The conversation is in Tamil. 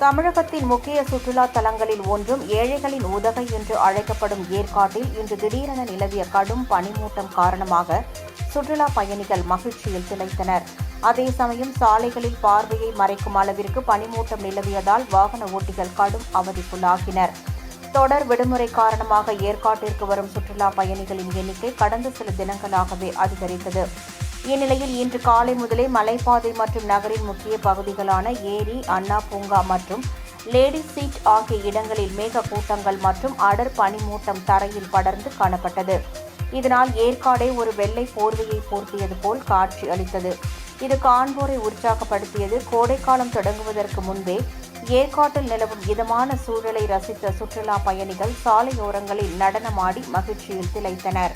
தமிழகத்தின் முக்கிய சுற்றுலா தலங்களில் ஒன்றும் ஏழைகளின் உதகை என்று அழைக்கப்படும் ஏற்காட்டில் இன்று திடீரென நிலவிய கடும் பனிமூட்டம் காரணமாக சுற்றுலா பயணிகள் மகிழ்ச்சியில் திளைத்தனர். அதே சமயம் சாலைகளில் பார்வையை மறைக்கும் அளவிற்கு பனிமூட்டம் நிலவியதால் வாகன ஓட்டிகள் கடும் அவதிக்குள்ளாகினர். தொடர் விடுமுறை காரணமாக ஏற்காட்டிற்கு வரும் சுற்றுலா பயணிகளின் எண்ணிக்கை கடந்த சில தினங்களாகவே அதிகரித்தது. இந்நிலையில் இன்று காலை முதலே மலைப்பாதை மற்றும் நகரின் முக்கிய பகுதிகளான ஏரி, அண்ணா பூங்கா மற்றும் லேடி சீட் ஆகிய இடங்களில் மேக கூட்டங்கள் மற்றும் அடர் பனிமூட்டம் தரையில் படர்ந்து காணப்பட்டது. இதனால் ஏற்காடே ஒரு வெள்ளை போர்வையை போர்த்தியது போல் காட்சி அளித்தது. இது காண்போரை உற்சாகப்படுத்தியது. கோடைக்காலம் தொடங்குவதற்கு முன்பே ஏற்காட்டில் நிலவும் இதமான சூழலை ரசித்த சுற்றுலா பயணிகள் சாலையோரங்களில் நடனமாடி மகிழ்ச்சியில் திளைத்தனர்.